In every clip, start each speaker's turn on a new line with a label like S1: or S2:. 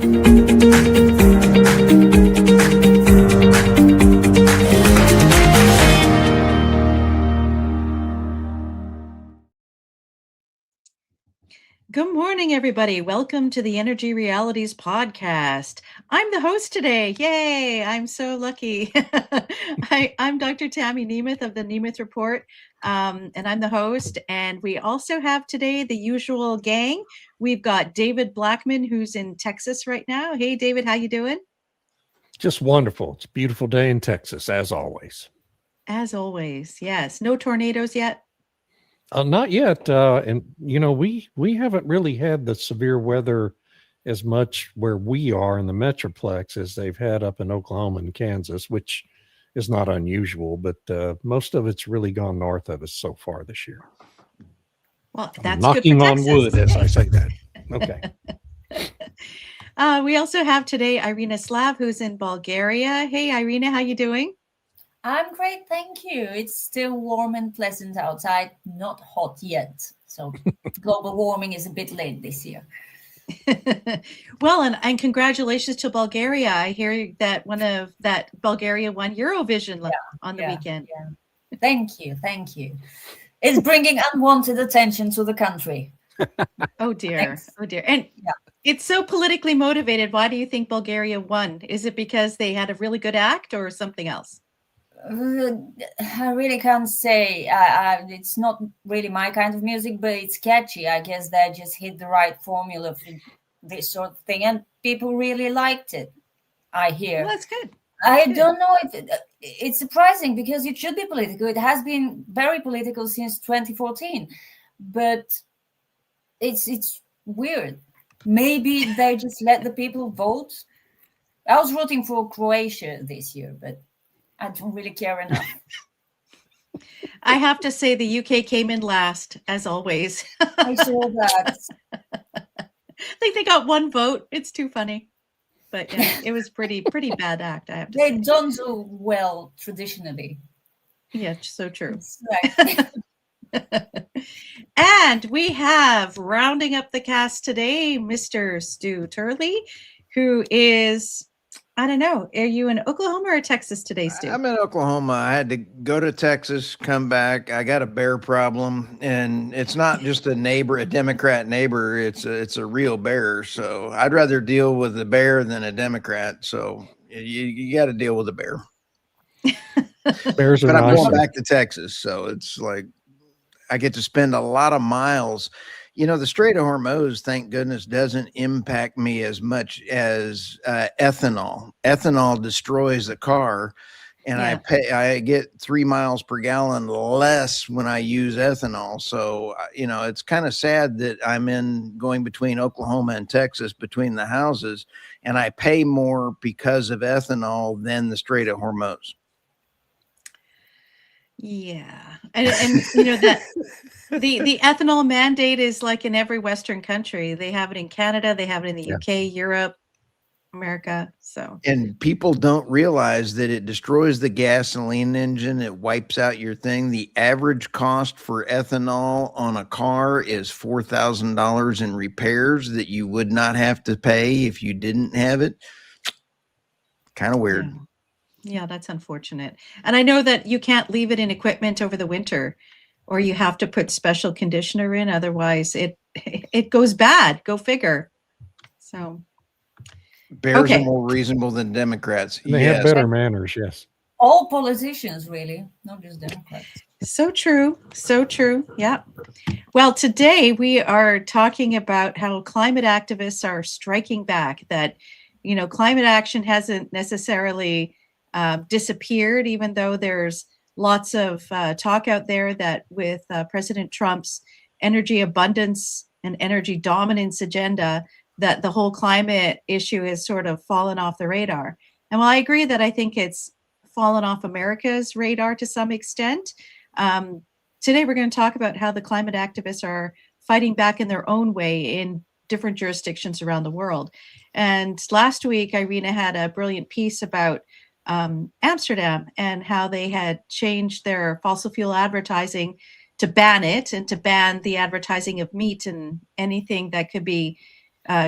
S1: Good morning, everybody. Welcome to the Energy Realities podcast. I'm the host today. Yay! I'm so lucky. I'm Dr. Tammy Nemeth of the Nemeth Report, and I'm the host. And we also have today the usual gang. We've got David Blackman, who's in Texas right now. Hey, David, how you doing?
S2: Just wonderful. It's a beautiful day in Texas, as always.
S1: As always, yes. No tornadoes yet?
S2: Not yet. And, we haven't really had the severe weather as much where we are in the Metroplex as they've had up in Oklahoma and Kansas, which is not unusual, but most of it's really gone north of us so far this year.
S1: Well, that's
S2: knocking
S1: good for
S2: on
S1: Texas.
S2: wood as I say that. Okay.
S1: We also have today Irina Slav, who's in Bulgaria. Hey, Irina, how you doing?
S3: I'm great, thank you. It's still warm and pleasant outside, not hot yet. So global warming is a bit late this year.
S1: Well, and congratulations to Bulgaria. I hear that Bulgaria won Eurovision on the weekend.
S3: Yeah. Thank you. It's bringing unwanted attention to the country.
S1: Oh dear. Thanks. Oh dear. And it's so politically motivated. Why do you think Bulgaria won? Is it because they had a really good act or something else?
S3: I really can't say. It's not really my kind of music, but it's catchy. I guess they just hit the right formula for this sort of thing, and people really liked it. I hear.
S1: Well, that's good.
S3: I don't know if it's surprising because it should be political. It has been very political since 2014, but it's weird. Maybe they just let the people vote. I was voting for Croatia this year, but I don't really care enough.
S1: I have to say the UK came in last, as always.
S3: I saw that.
S1: I think they got one vote. It's too funny. But yeah, it was pretty bad act, I have to say.
S3: They don't do well traditionally.
S1: Yeah, so true.
S3: Right.
S1: And we have, rounding up the cast today, Mr. Stu Turley, who is... I don't know. Are you in Oklahoma or Texas today, Stu?
S4: I'm in Oklahoma. I had to go to Texas, come back. I got a bear problem, and it's not just a Democrat neighbor. It's a real bear. So I'd rather deal with a bear than a Democrat. So you got to deal with a bear.
S2: Bears are
S4: but I'm
S2: nice.
S4: going back to Texas, so it's like I get to spend a lot of miles. The Strait of Hormuz, thank goodness, doesn't impact me as much as ethanol. Ethanol destroys the car, and I get 3 miles per gallon less when I use ethanol. So, it's kind of sad that I'm going between Oklahoma and Texas between the houses, and I pay more because of ethanol than the Strait of Hormuz.
S1: Yeah. And that the ethanol mandate is like in every Western country. They have it in Canada, they have it in the UK, Europe, America. So,
S4: and people don't realize that it destroys the gasoline engine. It wipes out your thing. The average cost for ethanol on a car is $4,000 in repairs that you would not have to pay if you didn't have it. Kind of weird.
S1: Yeah, that's unfortunate. And I know that you can't leave it in equipment over the winter, or you have to put special conditioner in. Otherwise, it goes bad. Go figure. So
S4: bears are more reasonable than Democrats.
S2: And they have better manners. Yes.
S3: All politicians, really, not just Democrats.
S1: So true. So true. Yeah. Well, today we are talking about how climate activists are striking back. That climate action hasn't necessarily disappeared, even though there's lots of talk out there that with President Trump's energy abundance and energy dominance agenda, that the whole climate issue has sort of fallen off the radar. And while I agree that I think it's fallen off America's radar to some extent, today we're going to talk about how the climate activists are fighting back in their own way in different jurisdictions around the world. And last week, Irina had a brilliant piece about Amsterdam and how they had changed their fossil fuel advertising to ban it and to ban the advertising of meat and anything that could be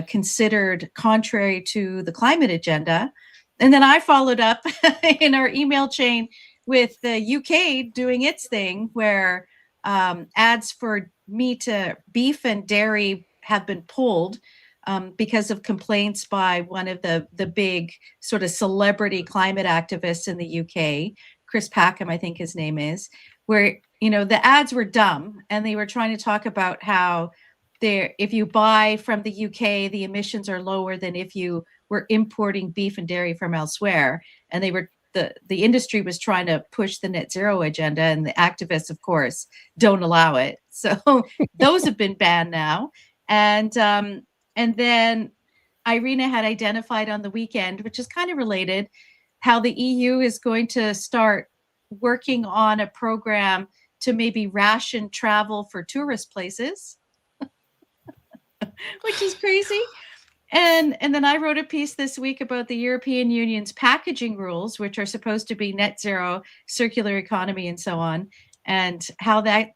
S1: considered contrary to the climate agenda. And then I followed up in our email chain with the UK doing its thing, where ads for meat, beef and dairy have been pulled because of complaints by one of the big sort of celebrity climate activists in the UK, Chris Packham, I think his name is, where, you know, the ads were dumb and they were trying to talk about how if you buy from the UK, the emissions are lower than if you were importing beef and dairy from elsewhere. And they were the industry was trying to push the net zero agenda, and the activists, of course, don't allow it. So those have been banned now. And then Irina had identified on the weekend, which is kind of related, how the EU is going to start working on a program to maybe ration travel for tourist places, which is crazy. And then I wrote a piece this week about the European Union's packaging rules, which are supposed to be net zero, circular economy, and so on, and how that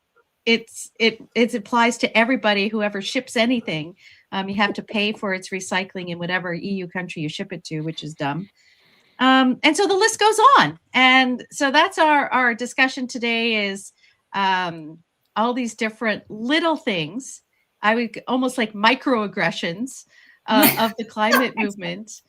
S1: it applies to everybody, whoever ships anything. You have to pay for its recycling in whatever EU country you ship it to, which is dumb. And so the list goes on. And so that's our discussion today, is all these different little things, I would almost like microaggressions of the climate movement,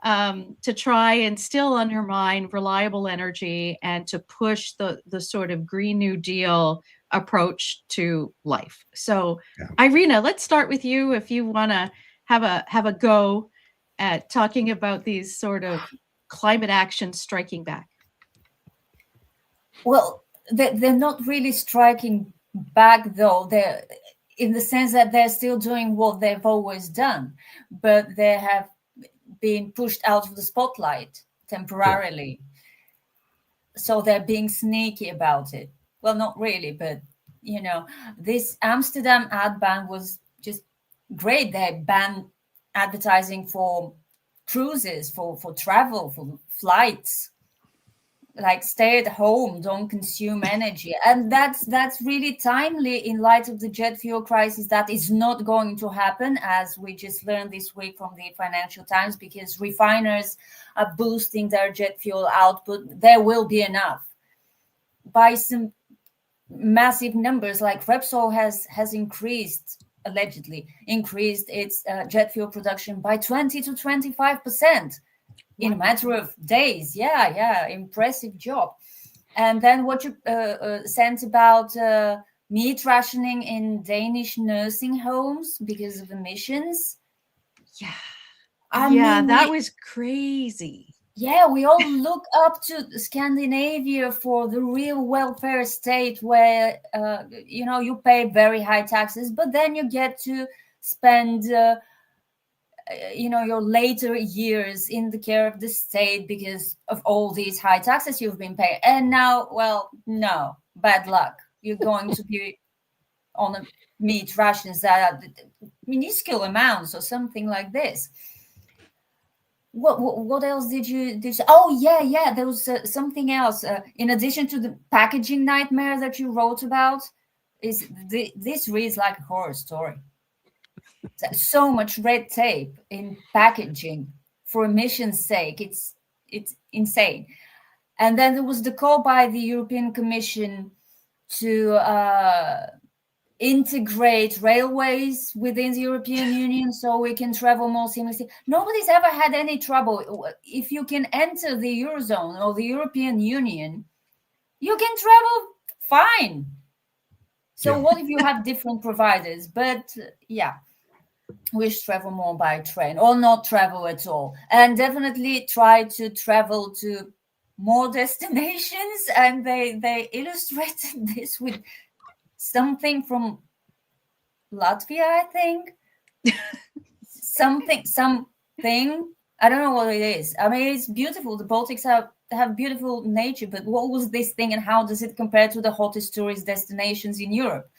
S1: to try and still undermine reliable energy and to push the sort of Green New Deal approach to life. So, Irina, let's start with you if you want to have a go at talking about these sort of climate actions striking back.
S3: Well, they're not really striking back, though. They're, in the sense that they're still doing what they've always done, but they have been pushed out of the spotlight temporarily. So they're being sneaky about it. Well, not really, but, you know, this Amsterdam ad ban was just great. They banned advertising for cruises, for travel, for flights. Like, stay at home, don't consume energy. And that's really timely in light of the jet fuel crisis that is not going to happen, as we just learned this week from the Financial Times, because refiners are boosting their jet fuel output. There will be enough by some massive numbers. Like Repsol has allegedly increased its jet fuel production by 20 to 25%. In a matter of days. Yeah, impressive job. And then what you sent about meat rationing in Danish nursing homes because of emissions.
S1: Yeah,
S3: I mean,
S1: that was crazy.
S3: Yeah, we all look up to Scandinavia for the real welfare state where, you pay very high taxes, but then you get to spend your later years in the care of the state because of all these high taxes you've been paying. And now, well, no, bad luck. You're going to be on a meat rations that are minuscule amounts or something like this. What else did you say? Oh, yeah, there was something else. In addition to the packaging nightmare that you wrote about, this reads like a horror story. So much red tape in packaging for emissions' sake. It's insane. And then there was the call by the European Commission to integrate railways within the European Union so we can travel more seamlessly. Nobody's ever had any trouble. If you can enter the Eurozone or the European Union, you can travel fine. So what if you have different providers? But we should travel more by train or not travel at all, and definitely try to travel to more destinations. And they illustrated this with something from Latvia, I think. something I don't know what it is. I mean, it's beautiful. The Baltics have beautiful nature, but what was this thing and how does it compare to the hottest tourist destinations in Europe?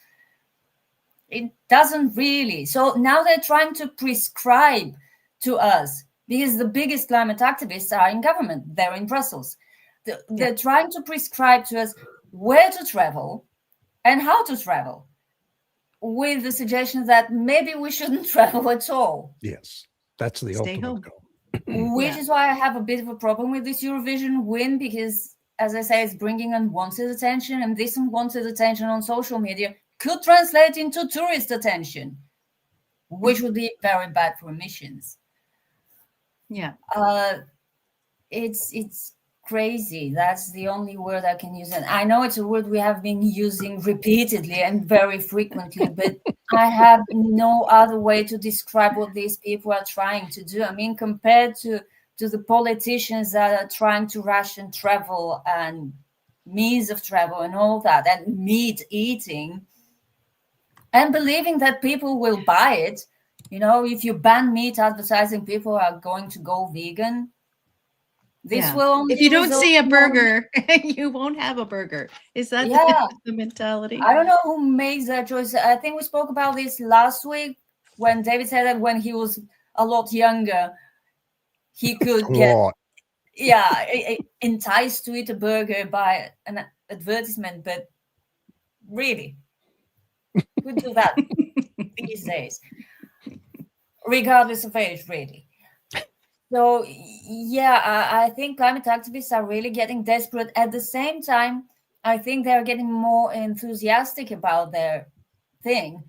S3: It doesn't really. So now they're trying to prescribe to us, because the biggest climate activists are in government. They're in Brussels. They're trying to prescribe to us where to travel and how to travel. with the suggestion that maybe we shouldn't travel at all.
S2: Yes, that's the
S1: Stay
S2: ultimate
S1: home.
S2: goal.
S3: Which
S1: Yeah.
S3: is why I have a bit of a problem with this Eurovision win, because, as I say, it's bringing unwanted attention, and this unwanted attention on social media could translate into tourist attention, which would be very bad for emissions.
S1: Yeah.
S3: It's crazy. That's the only word I can use. And I know it's a word we have been using repeatedly and very frequently, but I have no other way to describe what these people are trying to do. I mean, compared to the politicians that are trying to ration travel and means of travel and all that, and meat eating, and believing that people will buy it. You know, if you ban meat advertising, people are going to go vegan. This
S1: Yeah.
S3: will only
S1: If you don't
S3: result
S1: see a
S3: in more-
S1: burger, you won't have a burger. Is that
S3: Yeah.
S1: the mentality?
S3: I don't know who makes that choice. I think we spoke about this last week when David said that when he was a lot younger, he could get enticed to eat a burger by an advertisement, but really, who do that these days, regardless of age, really. So yeah, I think climate activists are really getting desperate. At the same time, I think they're getting more enthusiastic about their thing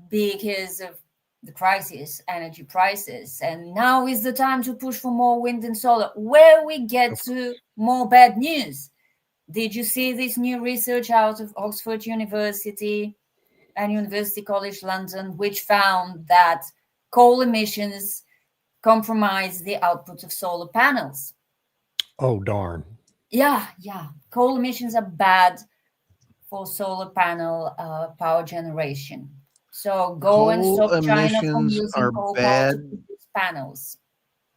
S3: because of the crisis, energy prices, and now is the time to push for more wind and solar, where we get to more bad news. Did you see this new research out of Oxford University and University College London, which found that coal emissions compromise the output of solar panels?
S2: Oh, darn.
S3: Yeah. Coal emissions are bad for solar panel power generation. So go and
S4: Coal
S3: stop China from
S4: emissions
S3: using
S4: are
S3: coal power
S4: bad.
S3: to produce panels.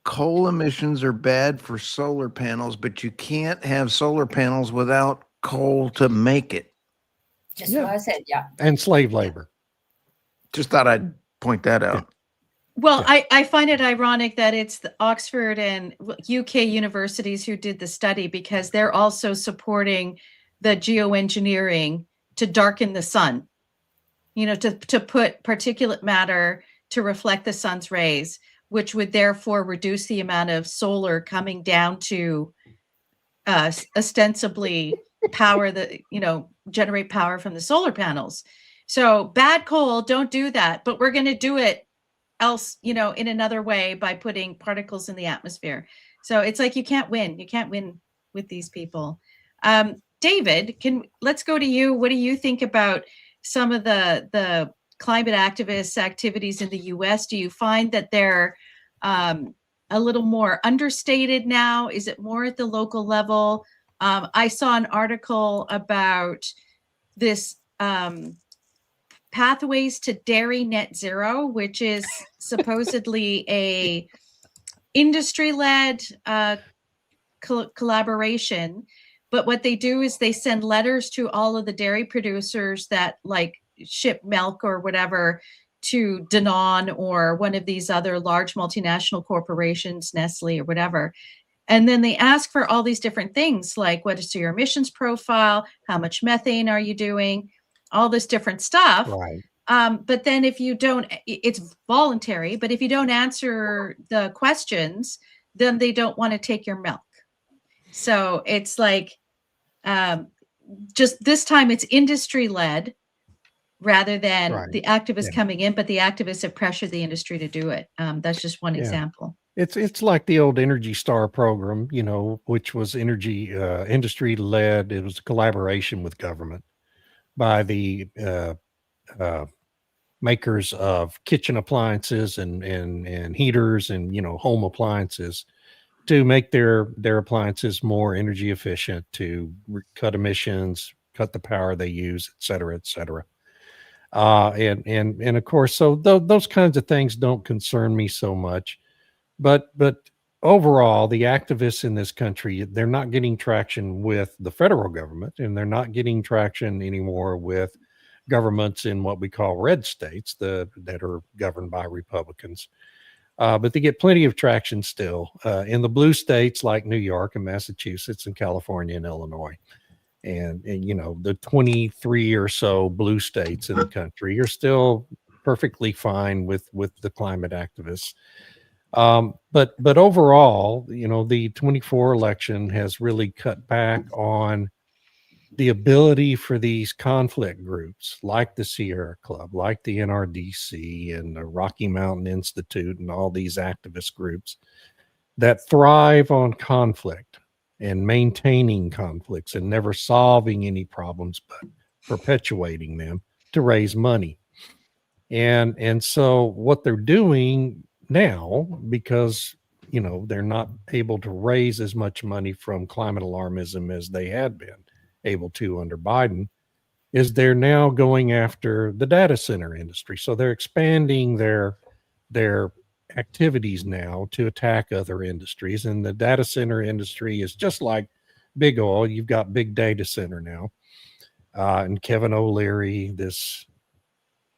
S4: Coal emissions are bad for solar panels, but you can't have solar panels without coal to make it.
S3: Just
S2: Yeah.
S3: what I said, yeah.
S2: And slave labor.
S4: Just thought I'd point that out.
S1: Well,
S2: Yeah.
S1: I find it ironic that it's the Oxford and UK universities who did the study, because they're also supporting the geoengineering to darken the sun, you know, to put particulate matter to reflect the sun's rays, which would therefore reduce the amount of solar coming down to ostensibly power the, generate power from the solar panels. So bad coal, don't do that, but we're going to do it else, in another way by putting particles in the atmosphere. So it's like you can't win with these people. David, let's go to you. What do you think about some of the climate activists activities in the US? Do you find that they're a little more understated now? Is it more at the local level? I saw an article about this Pathways to Dairy Net Zero, which is supposedly a industry-led collaboration. But what they do is they send letters to all of the dairy producers that ship milk or whatever to Danone or one of these other large multinational corporations, Nestle or whatever. And then they ask for all these different things, like what is your emissions profile? How much methane are you doing? All this different stuff.
S2: Right.
S1: But then if you don't, it's voluntary, but if you don't answer the questions, then they don't want to take your milk. So it's like, just this time it's industry led rather than the activists coming in, but the activists have pressured the industry to do it. That's just one example.
S2: It's like the old Energy Star program, which was industry led. It was a collaboration with government by the makers of kitchen appliances and heaters and home appliances to make their appliances more energy efficient, to cut emissions, cut the power they use, et cetera, et cetera. And of course, so those kinds of things don't concern me so much, but overall, the activists in this country, they're not getting traction with the federal government, and they're not getting traction anymore with governments in what we call red states that are governed by Republicans. But they get plenty of traction still in the blue states like New York and Massachusetts and California and Illinois. and you know, the 23 or so blue states in the country are still perfectly fine with the climate activists. But overall, you know, the 24 election has really cut back on the ability for these conflict groups like the Sierra Club, like the NRDC and the Rocky Mountain Institute and all these activist groups that thrive on conflict and maintaining conflicts and never solving any problems, but perpetuating them to raise money. And so what they're doing now, because you know they're not able to raise as much money from climate alarmism as they had been able to under Biden, is they're now going after the data center industry. So they're expanding their activities now to attack other industries. And the data center industry is just like big oil. You've got big data center now. And Kevin O'Leary, this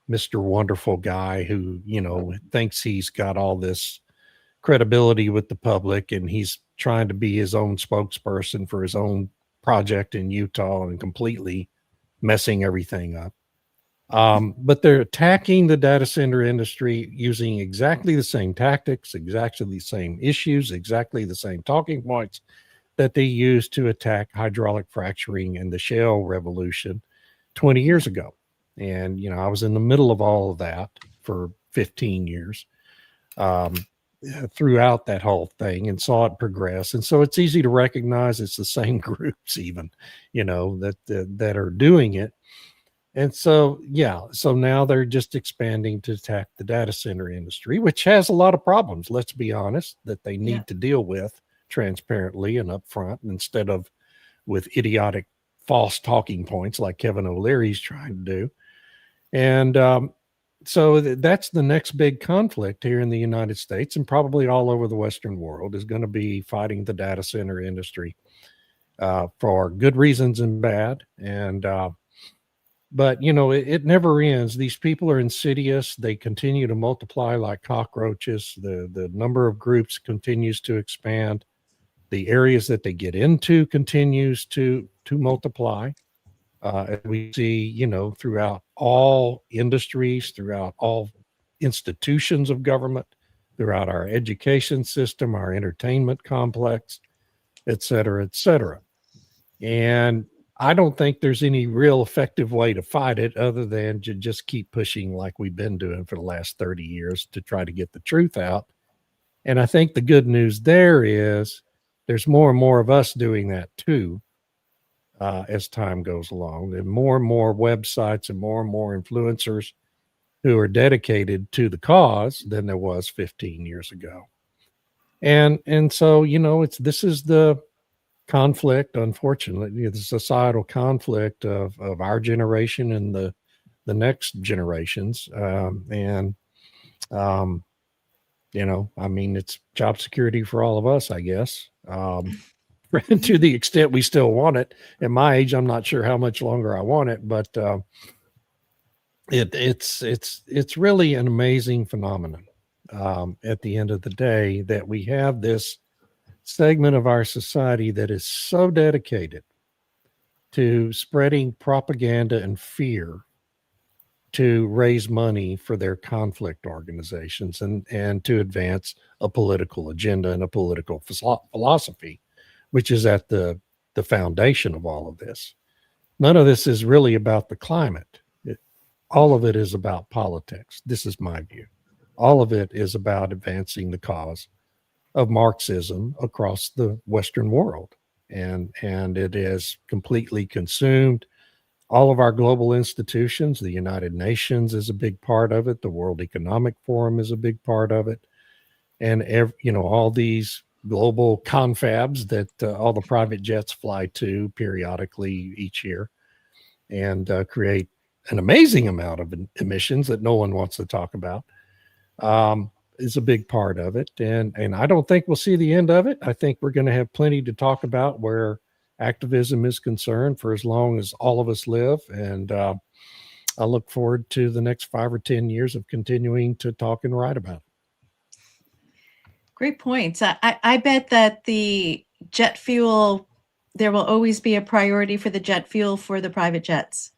S2: Mr. Wonderful guy who, you know, thinks he's got all this credibility with the public and he's trying to be his own spokesperson for his own project in Utah and completely messing everything up. But they're attacking the data center industry using exactly the same tactics, exactly the same issues, exactly the same talking points that they used to attack hydraulic fracturing and the shale revolution 20 years ago. And, you know, I was in the middle of all of that for 15 years throughout that whole thing and saw it progress. And so it's easy to recognize it's the same groups even, you know, that are doing it. And so, yeah, so now they're just expanding to attack the data center industry, which has a lot of problems, let's be honest, that they need to deal with transparently and upfront instead of with idiotic false talking points like Kevin O'Leary's trying to do. And so that's the next big conflict here in the United States and probably all over the Western world is going to be fighting the data center industry for good reasons and bad. And but, you know, it never ends. These people are insidious. They continue to multiply like cockroaches. The number of groups continues to expand. The areas that they get into continues to multiply. As we see, you know, throughout all industries, throughout all institutions of government, throughout our education system, our entertainment complex, et cetera, et cetera. And I don't think there's any real effective way to fight it other than to just keep pushing like we've been doing for the last 30 years to try to get the truth out. And I think the good news there is there's more and more of us doing that too as time goes along. And more websites and more influencers who are dedicated to the cause than there was 15 years ago. And so, you know, this is the conflict, unfortunately, the societal conflict of our generation and the next generations. You know, I mean, it's job security for all of us, I guess, to the extent we still want it. At my age, I'm not sure how much longer I want it, but it's really an amazing phenomenon at the end of the day that we have this segment of our society that is so dedicated to spreading propaganda and fear to raise money for their conflict organizations and to advance a political agenda and a political philosophy, which is at the foundation of all of this. None of this is really about the climate. All of it is about politics. This is my view. All of it is about advancing the cause of Marxism across the Western world. And it has completely consumed all of our global institutions. The United Nations is a big part of it. The World Economic Forum is a big part of it. And, you know, all these global confabs that all the private jets fly to periodically each year and create an amazing amount of emissions that no one wants to talk about. Is a big part of it. And I don't think we'll see the end of it. I think we're going to have plenty to talk about where activism is concerned for as long as all of us live. And I look forward to the next 5 or 10 years of continuing to talk and write about it.
S1: Great points. I bet that the jet fuel, there will always be a priority for the jet fuel for the private jets.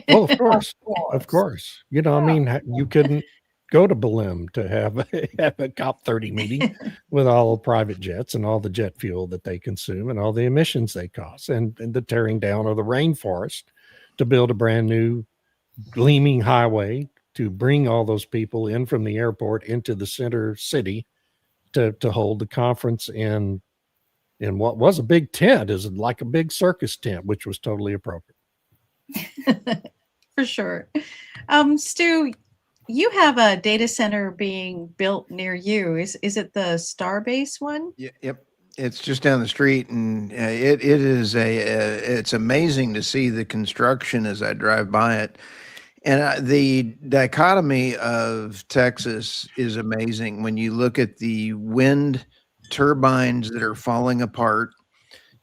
S2: Well, of
S3: Of
S2: course,
S3: course.
S2: of course. You know, I
S3: Yeah.
S2: mean, you couldn't go to Berlin to have have a COP30 meeting with all the private jets and all the jet fuel that they consume and all the emissions they cause, and the tearing down of the rainforest to build a brand new gleaming highway to bring all those people in from the airport into the center city to hold the conference in what was a big tent, is like a big circus tent, which was totally appropriate.
S1: For sure. Stu, you have a data center being built near you. Is it the Starbase one?
S4: Yep. It's just down the street, and it is it's amazing to see the construction as I drive by it. And the dichotomy of Texas is amazing when you look at the wind turbines that are falling apart.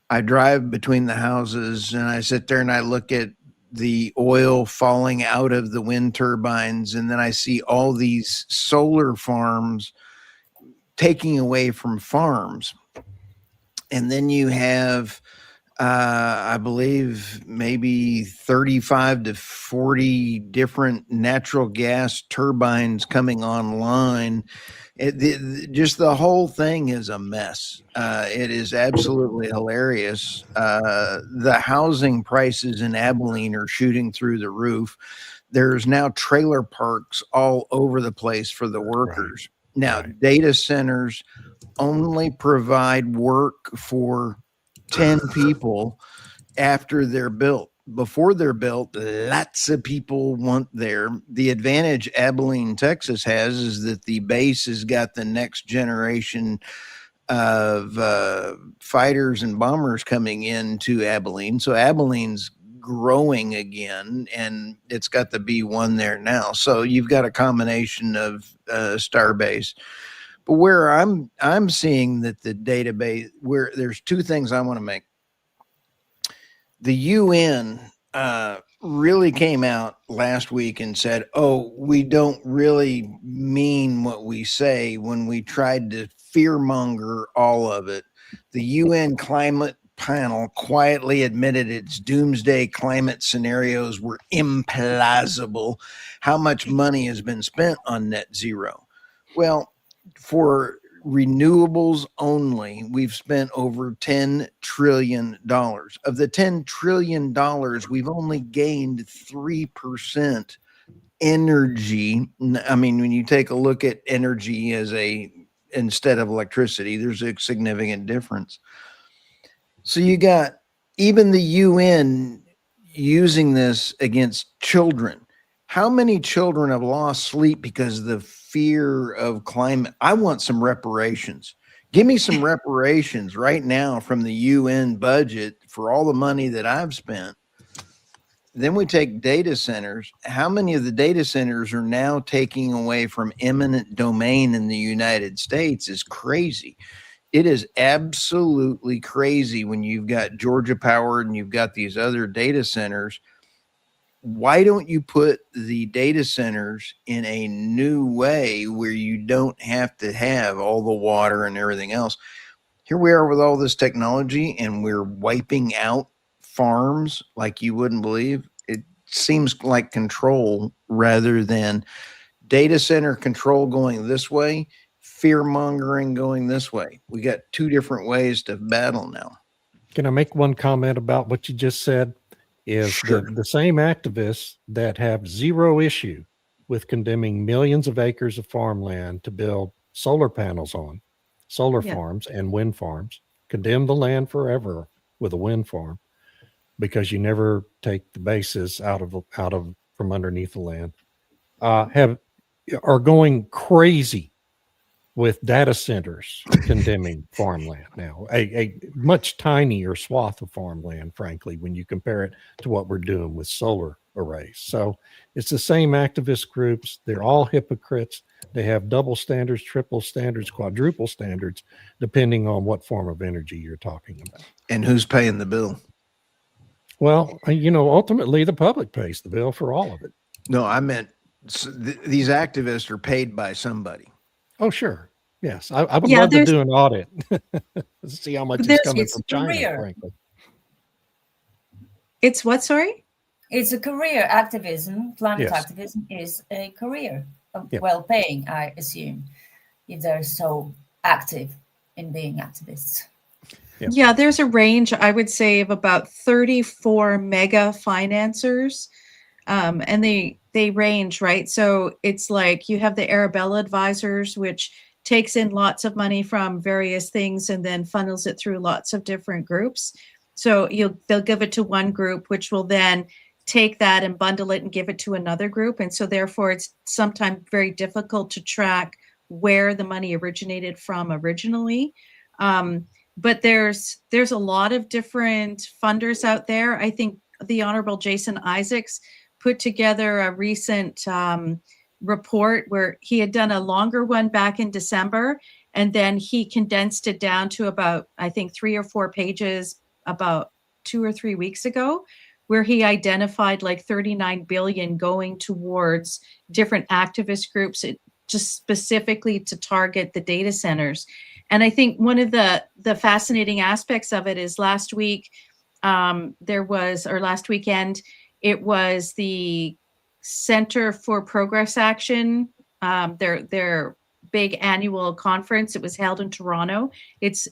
S4: I drive between the houses and I sit there and I look at the oil falling out of the wind turbines, and then I see all these solar farms taking away from farms. And then you have I believe maybe 35 to 40 different natural gas turbines coming online. Just the whole thing is a mess. It is absolutely hilarious. The housing prices in Abilene are shooting through the roof. There's now trailer parks all over the place for the workers. Right. Now, right. Data centers only provide work for 10 people after they're built. Before they're built, lots of people want there. The advantage Abilene, Texas has is that the base has got the next generation of fighters and bombers coming into Abilene. So Abilene's growing again, and it's got the B-1 there now. So you've got a combination of Starbase. But where I'm seeing that the database, where there's two things I want to make. The UN really came out last week and said, oh, we don't really mean what we say when we tried to fearmonger all of it. The UN climate panel quietly admitted its doomsday climate scenarios were implausible. How much money has been spent on net zero? Well, for renewables only, we've spent over $10 trillion. Of the $10 trillion, we've only gained 3% energy. I mean, when you take a look at energy instead of electricity, there's a significant difference. So you got even the UN using this against children. How many children have lost sleep because of the fear of climate? I want some reparations. Give me some reparations right now from the UN budget for all the money that I've spent. Then we take data centers. How many of the data centers are now taking away from eminent domain in the United States is crazy. It is absolutely crazy when you've got Georgia Power and you've got these other data centers. Why don't you put the data centers in a new way where you don't have to have all the water and everything else? Here we are with all this technology and we're wiping out farms like you wouldn't believe. It seems like control rather than data center control going this way, fear mongering going this way. We got two different ways to battle now.
S2: Can I make one comment about what you just said? Is
S4: sure.
S2: the same activists that have zero issue with condemning millions of acres of farmland to build solar panels on, solar farms and wind farms, condemn the land forever with a wind farm because you never take the bases out of from underneath the land, are going crazy with data centers condemning farmland now, a much tinier swath of farmland, frankly, when you compare it to what we're doing with solar arrays. So it's the same activist groups. They're all hypocrites. They have double standards, triple standards, quadruple standards, depending on what form of energy you're talking about.
S4: And who's paying the bill?
S2: Well, ultimately the public pays the bill for all of it.
S4: No, I meant these activists are paid by somebody.
S2: Oh, sure. Yes. I would love to do an audit. See how much is coming from China, frankly.
S1: It's what, sorry?
S3: It's a career. Activism, climate
S2: Yes.
S3: activism is a career.
S2: Yep.
S3: Well-paying, I assume, if they're so active in being activists.
S2: Yep.
S1: Yeah, there's a range, I would say, of about 34 mega financiers. And they range, right? So it's like you have the Arabella Advisors, which takes in lots of money from various things and then funnels it through lots of different groups. So they'll give it to one group, which will then take that and bundle it and give it to another group. And so therefore it's sometimes very difficult to track where the money originated from originally. But there's a lot of different funders out there. I think the Honorable Jason Isaacs put together a recent report where he had done a longer one back in December, and then he condensed it down to about, I think, 3 or 4 pages about 2 or 3 weeks ago, where he identified like 39 billion going towards different activist groups, just specifically to target the data centers. And I think one of the fascinating aspects of it is last weekend, it was the Center for Progress Action, their big annual conference. It was held in Toronto. It's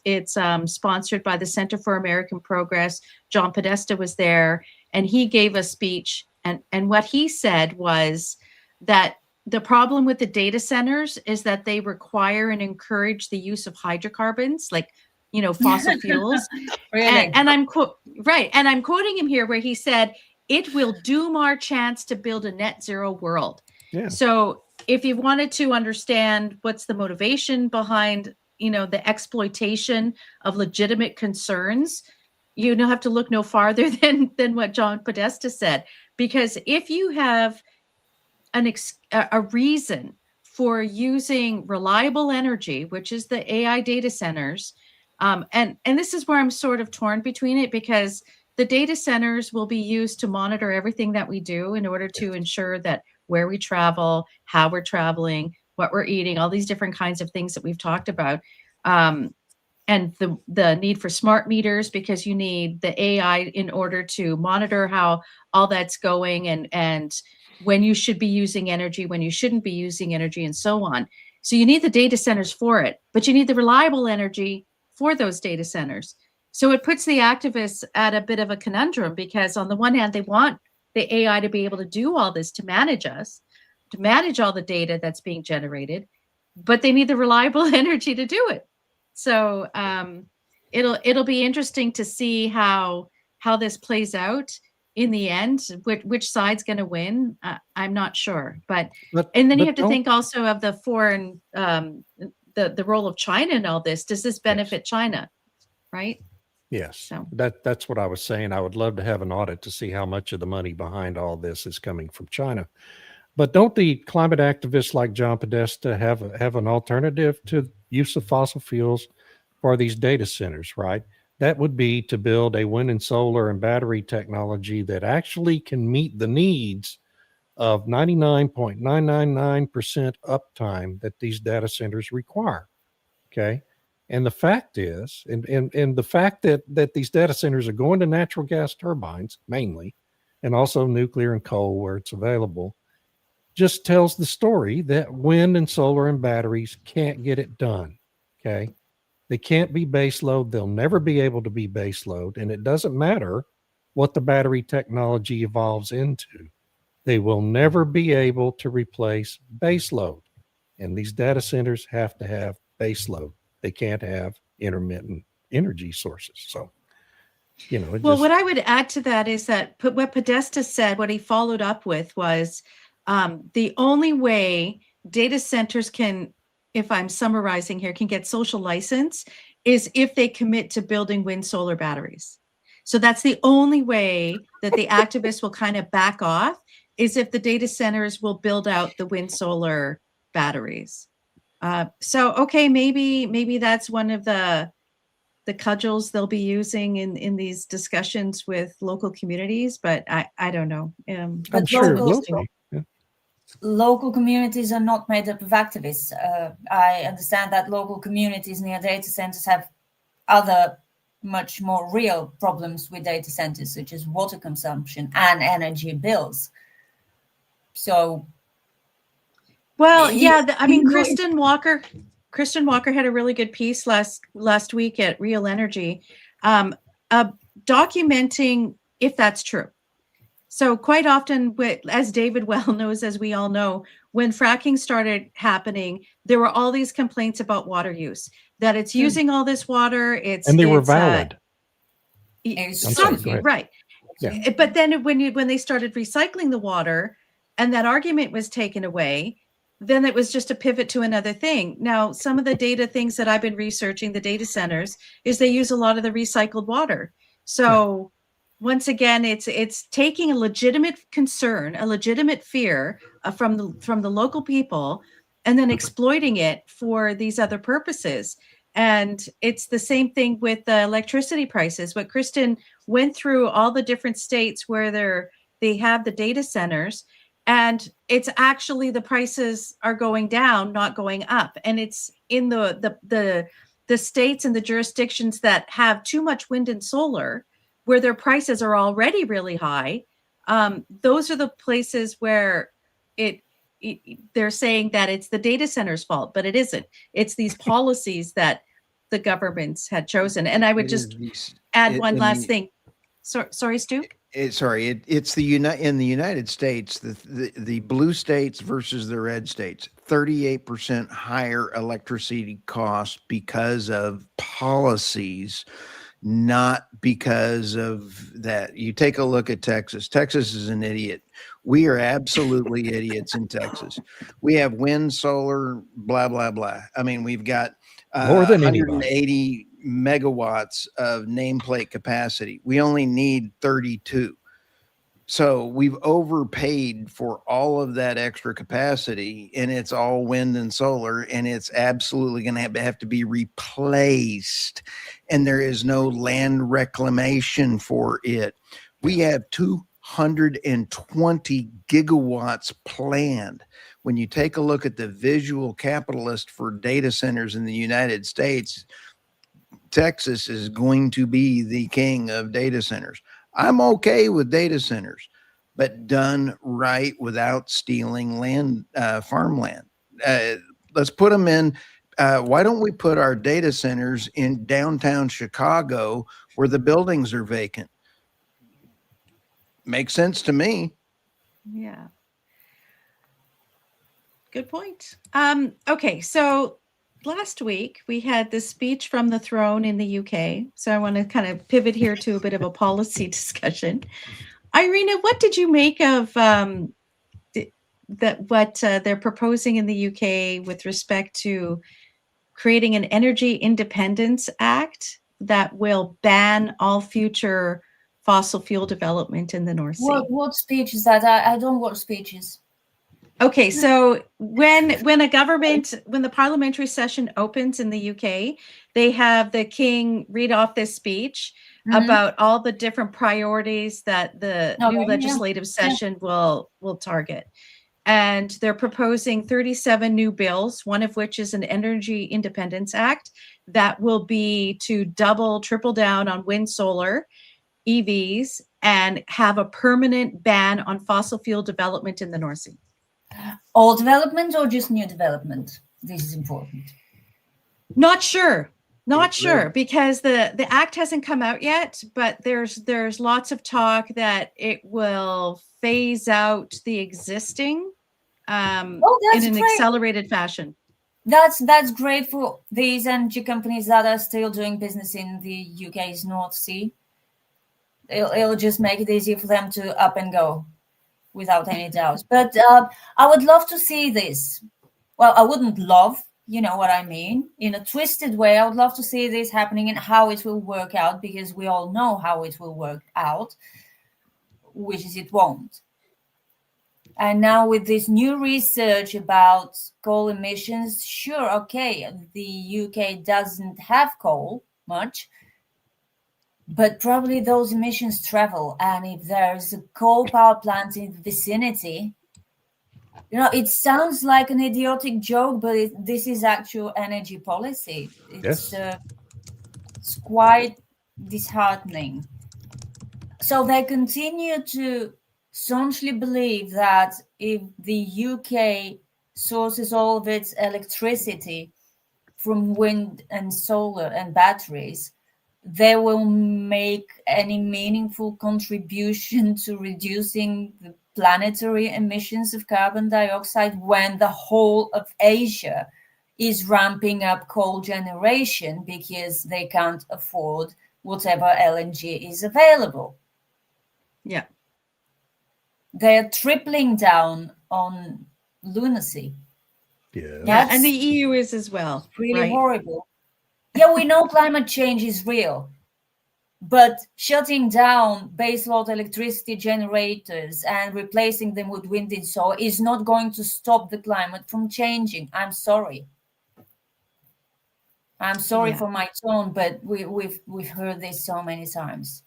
S1: sponsored by the Center for American Progress. John Podesta was there, and he gave a speech. And what he said was that the problem with the data centers is that they require and encourage the use of hydrocarbons, like, fossil fuels.
S3: Really?
S1: And I'm quoting him here, where he said, "It will doom our chance to build a net zero world."
S2: Yeah.
S1: So if you wanted to understand what's the motivation behind, the exploitation of legitimate concerns, you don't have to look no farther than what John Podesta said. Because if you have a reason for using reliable energy, which is the AI data centers, and this is where I'm sort of torn between it, because the data centers will be used to monitor everything that we do in order to ensure that where we travel, how we're traveling, what we're eating, all these different kinds of things that we've talked about. And the need for smart meters, because you need the AI in order to monitor how all that's going, and when you should be using energy, when you shouldn't be using energy, and so on. So you need the data centers for it, but you need the reliable energy for those data centers. So it puts the activists at a bit of a conundrum, because on the one hand, they want the AI to be able to do all this, to manage us, to manage all the data that's being generated, but they need the reliable energy to do it. So it'll be interesting to see how this plays out in the end. Which side's going to win? I'm not sure. And then you have to think also of the foreign, the role of China in all this. Does this benefit China? Right?
S2: Yes.
S1: So
S2: That's what I was saying. I would love to have an audit to see how much of the money behind all this is coming from China. But don't the climate activists like John Podesta have an alternative to use of fossil fuels for these data centers, right? That would be to build a wind and solar and battery technology that actually can meet the needs of 99.999% uptime that these data centers require. Okay. And the fact is, and the fact that these data centers are going to natural gas turbines mainly, and also nuclear and coal where it's available, just tells the story that wind and solar and batteries can't get it done. Okay. They can't be base load. They'll never be able to be base load. And it doesn't matter what the battery technology evolves into. They will never be able to replace base load. And these data centers have to have base load. They can't have intermittent energy sources. So,
S1: what I would add to that is that what Podesta said, what he followed up with was the only way data centers can, if I'm summarizing here, can get social license is if they commit to building wind solar batteries. So that's the only way that the activists will kind of back off, is if the data centers will build out the wind solar batteries. Okay, maybe that's one of the cudgels they'll be using in these discussions with local communities, but I don't know.
S2: I'm sure it will be.
S3: Local communities are not made up of activists. I understand that local communities near data centers have other much more real problems with data centers, such as water consumption and energy bills. So,
S1: Well,
S3: you-
S1: yeah, I mean,
S3: you know,
S1: Kristen Walker had a really good piece last week at Real Energy, uh, documenting if that's true. So quite often, as David well knows, as we all know, when fracking started happening, there were all these complaints about water use, that it's using all this water.
S2: And they were valid.
S3: It's
S2: I'm sorry,
S3: true.
S2: go ahead.
S1: Right.
S2: Yeah.
S1: But then when they started recycling the water and that argument was taken away, then it was just a pivot to another thing. Now, some of the data things that I've been researching, the data centers, is they use a lot of the recycled water. So once again, it's taking a legitimate concern, a legitimate fear from the local people, and then exploiting it for these other purposes. And it's the same thing with the electricity prices. What Kristen went through all the different states where they have the data centers, and it's actually the prices are going down, not going up. And it's in the states and the jurisdictions that have too much wind and solar, where their prices are already really high. Those are the places where they're saying that it's the data center's fault, but it isn't. It's these policies that the governments had chosen. And I would just add one last thing. Sorry, Stu.
S4: It's in the United States, the blue states versus the red states, 38% higher electricity costs because of policies, not because of that. You take a look at Texas. Texas is an idiot. We are absolutely idiots in Texas. We have wind, solar, blah, blah, blah. I mean, we've got
S2: More than
S4: 180 megawatts of nameplate capacity. We only need 32. So we've overpaid for all of that extra capacity, and it's all wind and solar, and it's absolutely going to have to be replaced. And there is no land reclamation for it. We have 220 gigawatts planned. When you take a look at the visual capitalist for data centers in the United States, Texas is going to be the king of data centers. I'm okay with data centers, but done right without stealing land, farmland. Let's put them in. Why don't we put our data centers in downtown Chicago where the buildings are vacant? Makes sense to me.
S1: Yeah. Good point. Okay, so last week we had this speech from the throne in the UK. So I want to kind of pivot here to a bit of a policy discussion. Irina, what did you make of what they're proposing in the UK with respect to creating an Energy Independence Act that will ban all future fossil fuel development in the North Sea?
S3: What speech is that? I don't watch speeches.
S1: Okay, so when the parliamentary session opens in the UK, they have the king read off this speech about all the different priorities that the new legislative session will target. And they're proposing 37 new bills, one of which is an Energy Independence Act that will be to triple down on wind, solar, EVs, and have a permanent ban on fossil fuel development in the North Sea.
S3: All development or just new development? This is important.
S1: Not sure, because the act hasn't come out yet, but there's lots of talk that it will phase out the existing in an accelerated fashion.
S3: That's great for these energy companies that are still doing business in the UK's North Sea. It'll just make it easier for them to up and go, without any doubt. But I would love to see this. Well, I wouldn't love, you know what I mean, in a twisted way. I would love to see this happening and how it will work out, because we all know how it will work out, which is it won't. And now with this new research about coal emissions, sure, okay, the UK doesn't have coal much, but probably those emissions travel. And if there's a coal power plant in the vicinity, you know, it sounds like an idiotic joke, but this is actual energy policy. It's quite disheartening. So they continue to staunchly believe that if the UK sources all of its electricity from wind and solar and batteries, they will make any meaningful contribution to reducing the planetary emissions of carbon dioxide when the whole of Asia is ramping up coal generation because they can't afford whatever LNG is available.
S1: Yeah.
S3: They're tripling down on lunacy.
S2: Yeah.
S1: Yeah. And
S3: That's
S1: the EU is as well.
S3: really
S1: right?
S3: horrible. Yeah, we know climate change is real, but shutting down baseload electricity generators and replacing them with wind and solar is not going to stop the climate from changing. I'm sorry. I'm sorry
S1: Yeah.
S3: for my tone, but we've heard this so many times.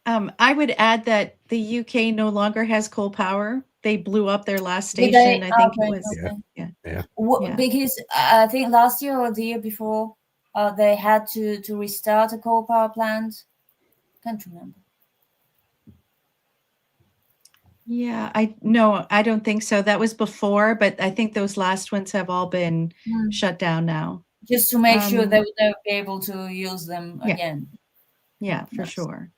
S1: I would add that the UK no longer has coal power. They blew up their last
S3: Did
S1: station.
S3: they?
S1: I think
S3: Okay,
S1: it was.
S3: okay.
S1: Yeah.
S2: Yeah.
S1: Yeah.
S3: Because I think last year or the year before, they had to restart a coal power plant. Can't remember.
S1: Yeah. I don't think so. That was before, but I think those last ones have all been shut down now.
S3: Just to make sure they
S1: Um,
S3: would be able to use them
S1: Yeah.
S3: again.
S1: Yeah, for
S3: Yes.
S1: sure.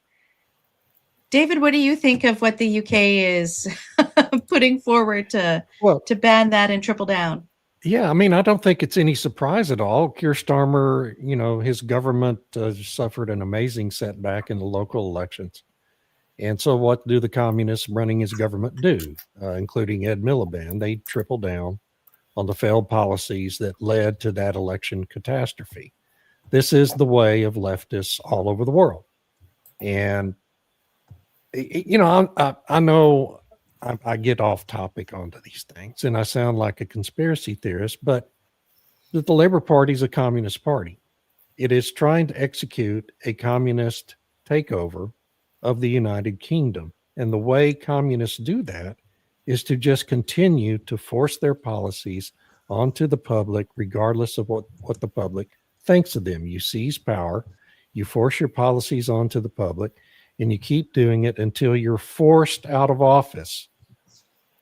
S1: David, what do you think of what the UK is putting forward to
S2: Well,
S1: ban that and triple down?
S2: yeah, I mean, I don't think it's any surprise at all. Keir Starmer, his government suffered an amazing setback in the local elections. And so what do the communists running his government do, including Ed Miliband? They triple down on the failed policies that led to that election catastrophe. This is the way of leftists all over the world. And, I know I get off topic onto these things and I sound like a conspiracy theorist, but the Labour Party is a communist party. It is trying to execute a communist takeover of the United Kingdom. And the way communists do that is to just continue to force their policies onto the public, regardless of what the public thinks of them. You seize power, you force your policies onto the public, and you keep doing it until you're forced out of office.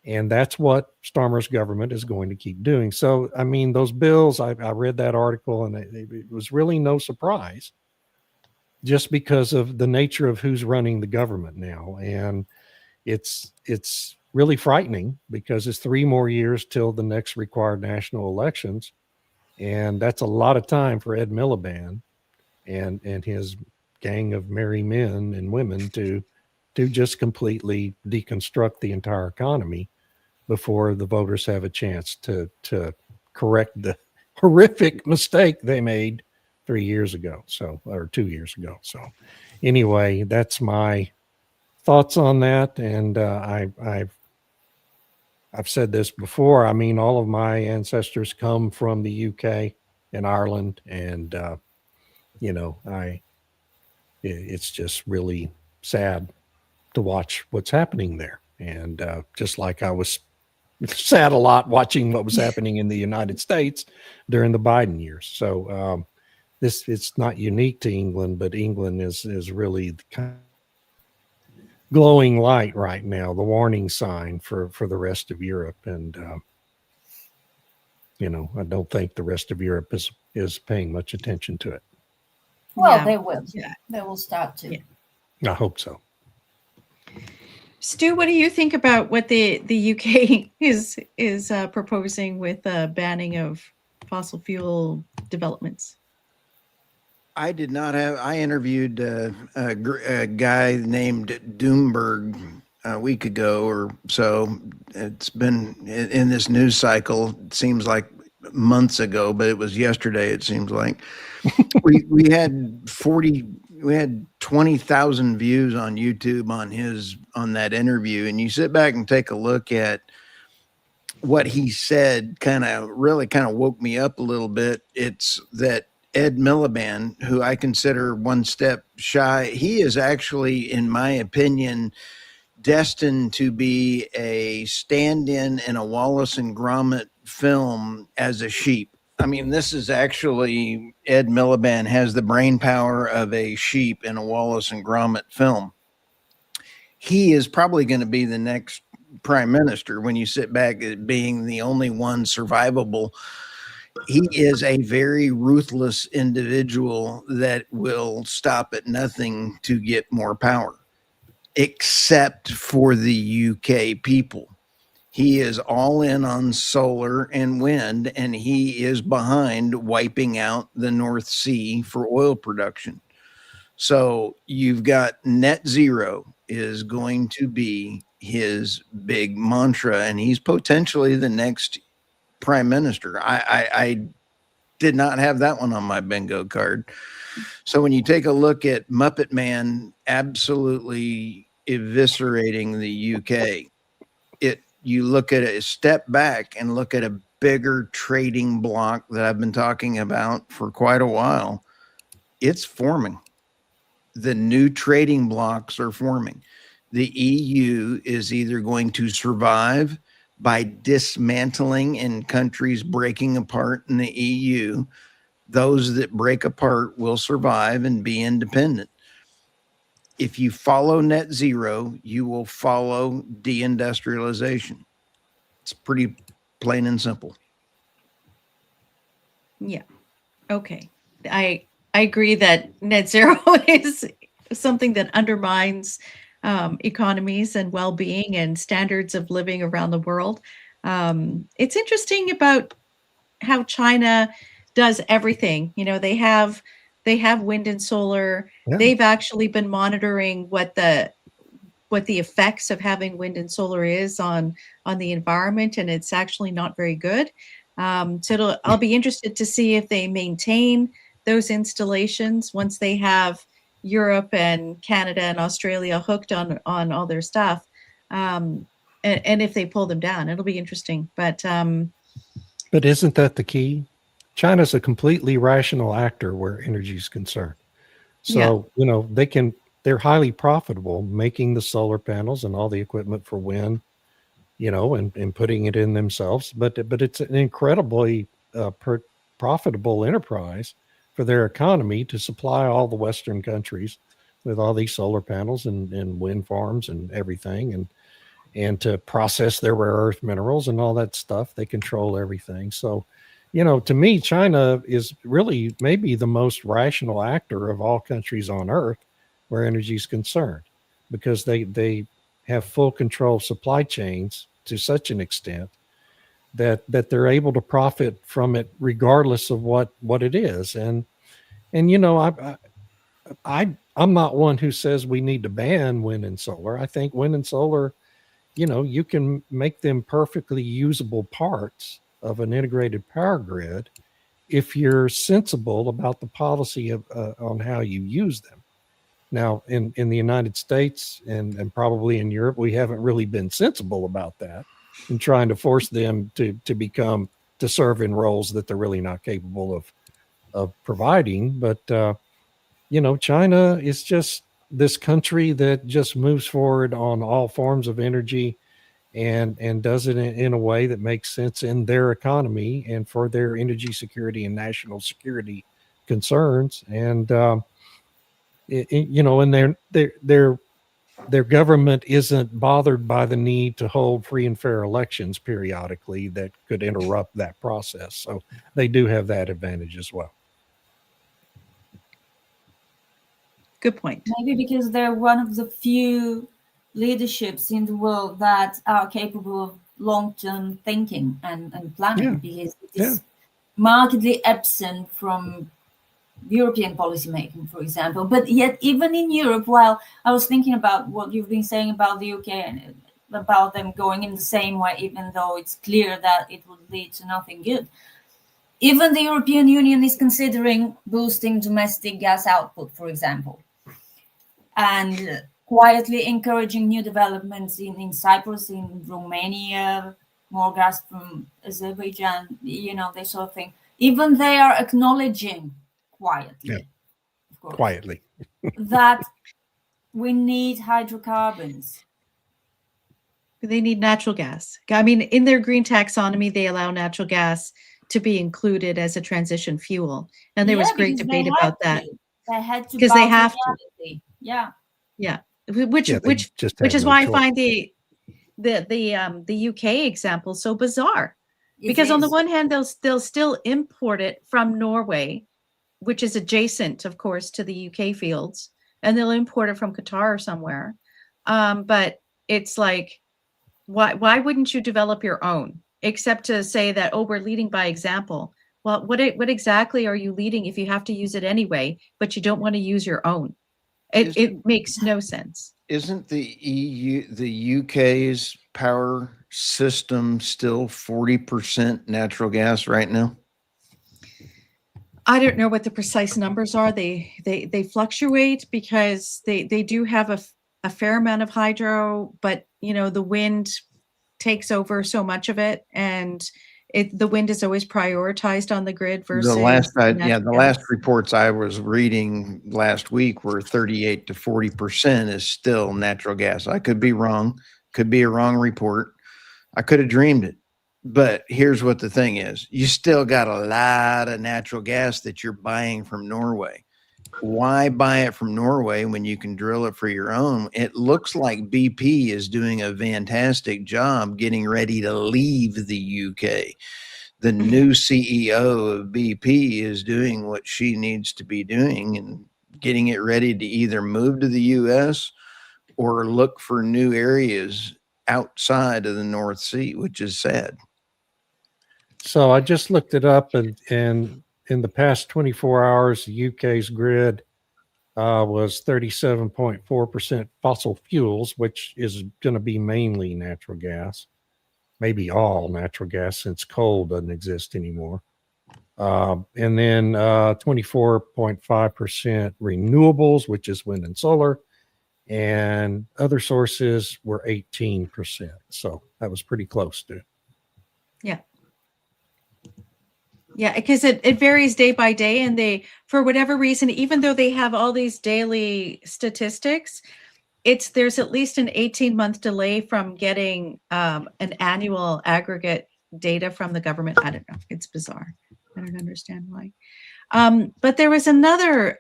S2: And that's what Starmer's government is going to keep doing. So, I mean, those bills, I read that article and it was really no surprise just because of the nature of who's running the government now. And it's really frightening because it's 3 more years till the next required national elections. And that's a lot of time for Ed Miliband and his gang of merry men and women to just completely deconstruct the entire economy before the voters have a chance to correct the horrific mistake they made 3 years ago, or 2 years ago. So anyway, that's my thoughts on that. And I've said this before. I mean, all of my ancestors come from the UK and Ireland, and it's just really sad to watch what's happening there. And just like I was sad a lot watching what was happening in the United States during the Biden years. So it's not unique to England, but England is really the kind of glowing light right now, the warning sign for the rest of Europe. And I don't think the rest of Europe is paying much attention to it.
S3: Well,
S1: Yeah.
S3: they will.
S1: Yeah.
S3: They will start to.
S1: Yeah.
S2: I hope so.
S1: Stu, what do you think about what the UK is proposing with banning of fossil fuel developments?
S4: I did not have. I interviewed a guy named Doomberg a week ago or so. It's been in this news cycle. It seems like months ago, but it was yesterday. It seems like we had 20,000 views on YouTube on that interview, and you sit back and take a look at what he said. Really woke me up a little bit. It's that Ed Miliband, who I consider one step shy, he is actually, in my opinion, destined to be a stand-in in a Wallace and Gromit film as a sheep. I mean, this is actually Ed Miliband has the brain power of a sheep in a Wallace and Gromit film. He is probably going to be the next prime minister when you sit back at being the only one survivable. He is a very ruthless individual that will stop at nothing to get more power, except for the UK people. He is all in on solar and wind, and he is behind wiping out the North Sea for oil production. So you've got net zero is going to be his big mantra, and he's potentially the next prime minister. I did not have that one on my bingo card. So when you take a look at Muppet Man absolutely eviscerating the UK, you look at it, step back and look at a bigger trading block that I've been talking about for quite a while. It's forming. The new trading blocks are forming. The EU is either going to survive by dismantling and countries breaking apart in the EU. Those that break apart will survive and be independent. If you follow net zero, you will follow deindustrialization. It's pretty plain and simple.
S1: Yeah. Okay. I agree that net zero is something that undermines economies and well-being and standards of living around the world. It's interesting about how China does everything. You know, they have wind and solar.
S2: Yeah.
S1: They've actually been monitoring what the effects of having wind and solar is on the environment, and it's actually not very good. So I'll be interested to see if they maintain those installations once they have Europe and Canada and Australia hooked on all their stuff, and if they pull them down. It'll be interesting. But
S2: isn't that the key? China's a completely rational actor where energy is concerned. So, you know, they're highly profitable making the solar panels and all the equipment for wind, you know, and putting it in themselves. But it's an incredibly profitable enterprise for their economy to supply all the Western countries with all these solar panels and wind farms and everything, and to process their rare earth minerals and all that stuff. They control everything. So, you know, to me, China is really maybe the most rational actor of all countries on earth where energy is concerned, because they have full control of supply chains to such an extent that they're able to profit from it regardless of what it is. And you know, I'm not one who says we need to ban wind and solar. I think wind and solar, you know, you can make them perfectly usable parts of an integrated power grid if you're sensible about the policy of on how you use them. Now, in the United States and probably in Europe, we haven't really been sensible about that and trying to force them to serve in roles that they're really not capable of providing. But you know, China is just this country that just moves forward on all forms of energy and does it in a way that makes sense in their economy and for their energy security and national security concerns. And you know, and their government isn't bothered by the need to hold free and fair elections periodically that could interrupt that process. So they do have that advantage as well.
S1: good point.
S3: Maybe because they're one of the few leaderships in the world that are capable of long-term thinking and planning, because it is markedly absent from European policymaking, for example. But yet, even in Europe, while I was thinking about what you've been saying about the UK and about them going in the same way, even though it's clear that it would lead to nothing good, even the European Union is considering boosting domestic gas output, for example, and quietly encouraging new developments in Cyprus, in Romania, more gas from Azerbaijan, you know, this sort of thing. Even they are acknowledging quietly, of course,
S2: Quietly,
S3: that we need hydrocarbons.
S1: They need natural gas. I mean, in their green taxonomy, they allow natural gas to be included as a transition fuel. And there was
S3: Yeah,
S1: great
S3: because
S1: debate about that.
S3: They had to
S1: Because they
S3: bow to
S1: have to.
S3: reality. Yeah.
S1: Yeah. Which
S2: Yeah, they
S1: which
S2: just
S1: which
S2: had
S1: is
S2: no
S1: why I
S2: choice.
S1: find the UK example so bizarre.
S3: It
S1: Because on the
S3: is.
S1: one hand, they'll still import it from Norway, which is adjacent, of course, to the UK fields, and they'll import it from Qatar or somewhere. But it's like, why wouldn't you develop your own? Except to say that, oh, we're leading by example. Well, what exactly are you leading if you have to use it anyway, but you don't want to use your own? It makes no sense.
S4: Isn't the UK's power system still 40% natural gas right now?
S1: I don't know what the precise numbers are. They fluctuate because they do have a fair amount of hydro, but the wind takes over so much of it, and the wind is always prioritized on the grid versus
S4: The last
S1: natural
S4: last
S1: gas.
S4: reports I was reading last week were 38 to 40% is still natural gas. I could be wrong, could be a wrong report. I could have dreamed it. But here's what the thing is. You still got a lot of natural gas that you're buying from Norway. Why buy it from Norway when you can drill it for your own? It looks like BP is doing a fantastic job getting ready to leave the UK. The new CEO of BP is doing what she needs to be doing and getting it ready to either move to the US or look for new areas outside of the North Sea, which is sad.
S2: So I just looked it up, and in the past 24 hours, the UK's grid was 37.4% fossil fuels, which is going to be mainly natural gas, maybe all natural gas since coal doesn't exist anymore. And then 24.5% renewables, which is wind and solar, and other sources were 18%. So that was pretty close to.
S1: Yeah, because it varies day by day, and they, for whatever reason, even though they have all these daily statistics, there's at least an 18-month delay from getting an annual aggregate data from the government. I don't know. It's bizarre. I don't understand why. But there was another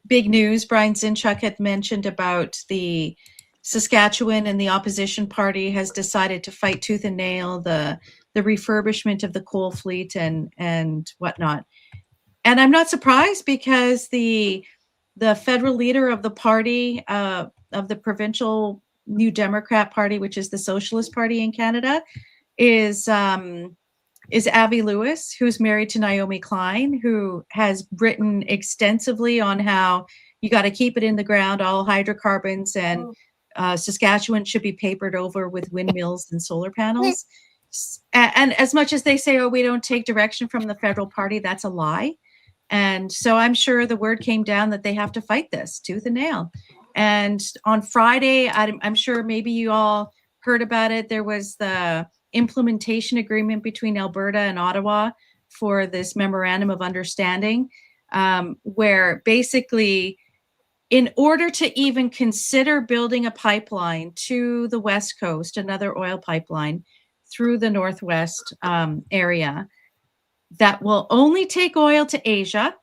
S1: big news. Brian Zinchuk had mentioned about the Saskatchewan, and the opposition party has decided to fight tooth and nail the refurbishment of the coal fleet and whatnot. And I'm not surprised, because the federal leader of the party, of the provincial New Democrat Party, which is the Socialist Party in Canada, is Avi Lewis, who's married to Naomi Klein, who has written extensively on how you got to keep it in the ground, all hydrocarbons, and Saskatchewan should be papered over with windmills and solar panels. And as much as they say, oh, we don't take direction from the federal party, that's a lie. And so I'm sure the word came down that they have to fight this tooth and nail. And on Friday, I'm sure maybe you all heard about it. There was the implementation agreement between Alberta and Ottawa for this memorandum of understanding, where basically, in order to even consider building a pipeline to the West Coast, another oil pipeline through the Northwest area, that will only take oil to Asia,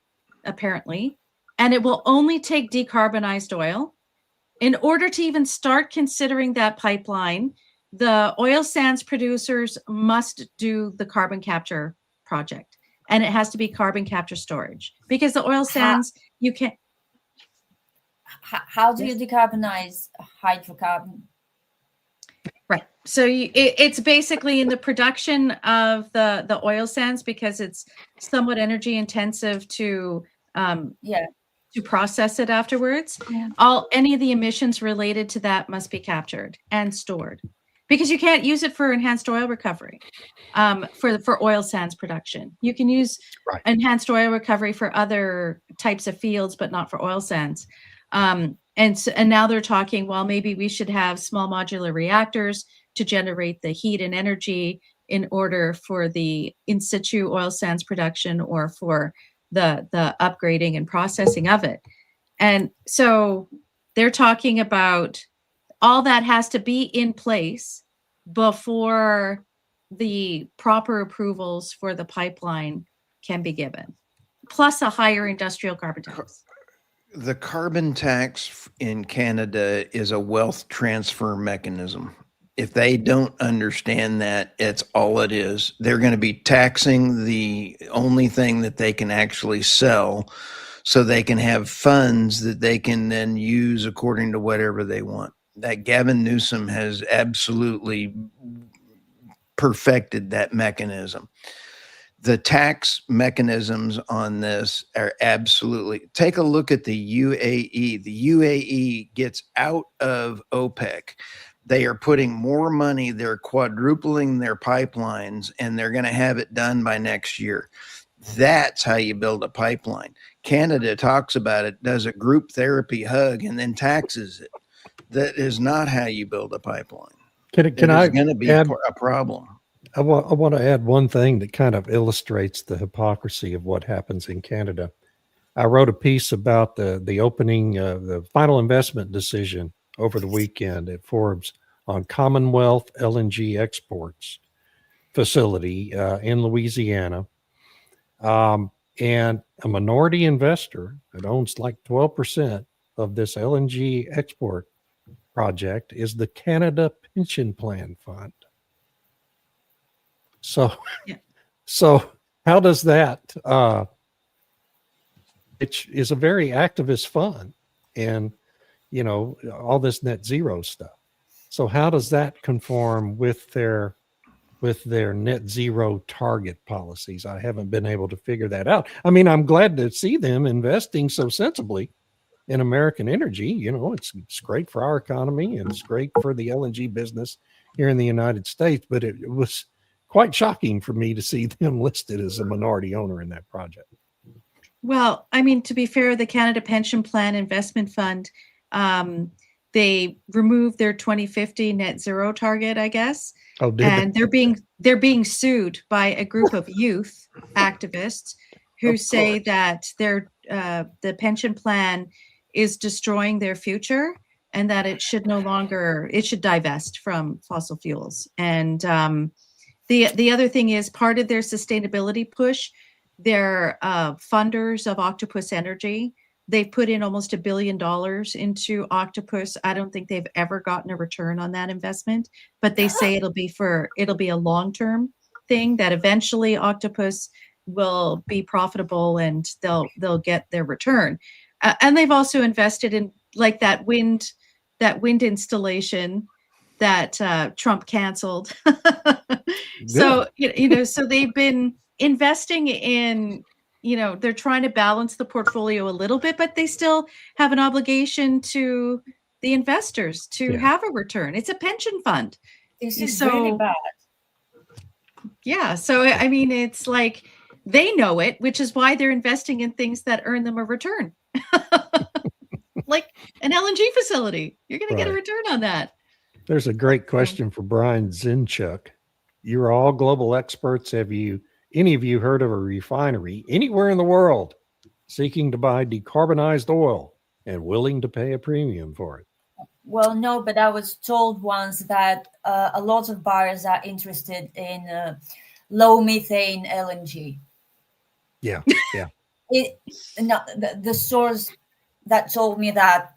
S1: apparently, and it will only take decarbonized oil. In order to even start considering that pipeline, the oil sands producers must do the carbon capture project, and it has to be carbon capture storage, because the oil sands, you can't.
S3: How do you decarbonize hydrocarbon?
S1: Right. So it's basically in the production of the oil sands, because it's somewhat energy intensive to process it afterwards.
S3: Yeah.
S1: Any of the emissions related to that must be captured and stored, because you can't use it for enhanced oil recovery. For oil sands production, you can use enhanced oil recovery for other types of fields, but not for oil sands. And now they're talking, well, maybe we should have small modular reactors to generate the heat and energy in order for the in situ oil sands production, or for the upgrading and processing of it. And so they're talking about all that has to be in place before the proper approvals for the pipeline can be given, plus a higher industrial carbon tax.
S4: The carbon tax in Canada is a wealth transfer mechanism. If they don't understand that, it's all it is. They're going to be taxing the only thing that they can actually sell, so they can have funds that they can then use according to whatever they want. That Gavin Newsom has absolutely perfected that mechanism. The tax mechanisms on this are absolutely, take a look at the UAE. The UAE gets out of OPEC. They are putting more money, they're quadrupling their pipelines, and they're going to have it done by next year. That's how you build a pipeline. Canada talks about it, does a group therapy hug, and then taxes it. That is not how you build a pipeline.
S2: Can I
S4: going to be
S2: add,
S4: a problem.
S2: I want to add one thing that kind of illustrates the hypocrisy of what happens in Canada. I wrote a piece about the opening, the final investment decision over the weekend at Forbes on Commonwealth LNG exports facility in Louisiana. And a minority investor that owns like 12% of this LNG export project is the Canada Pension Plan Fund. So,
S1: Yeah.
S2: so how does that, it is a very activist fund, and, you know, all this net zero stuff. So how does that conform with their net zero target policies? I haven't been able to figure that out. I mean, I'm glad to see them investing so sensibly in American energy. You know, it's great for our economy and it's great for the LNG business here in the United States, but it was quite shocking for me to see them listed as a minority owner in that project.
S1: Well, I mean, to be fair, the Canada Pension Plan Investment Fund, they removed their 2050 net zero target, I guess.
S2: Oh, did
S1: and they're being sued by a group of youth activists who
S2: Of
S1: say
S2: course.
S1: that the pension plan is destroying their future, and that it should divest from fossil fuels. And the other thing is, part of their sustainability push, they're funders of Octopus Energy. They've put in almost $1 billion into Octopus. I don't think they've ever gotten a return on that investment, but they say it'll be a long-term thing, that eventually Octopus will be profitable and they'll get their return. And they've also invested in like that wind installation that Trump canceled. So, so they've been investing in, they're trying to balance the portfolio a little bit, but they still have an obligation to the investors to have a return. It's a pension fund.
S3: This is really bad.
S1: Yeah. So, I mean, it's like they know it, which is why they're investing in things that earn them a return. Like an LNG facility. You're going to get a return on that.
S2: There's a great question for Brian Zinchuk. You're all global experts. Have any of you heard of a refinery anywhere in the world seeking to buy decarbonized oil and willing to pay a premium for it?
S3: Well, no, but I was told once that a lot of buyers are interested in low methane LNG.
S2: Yeah.
S3: The source that told me that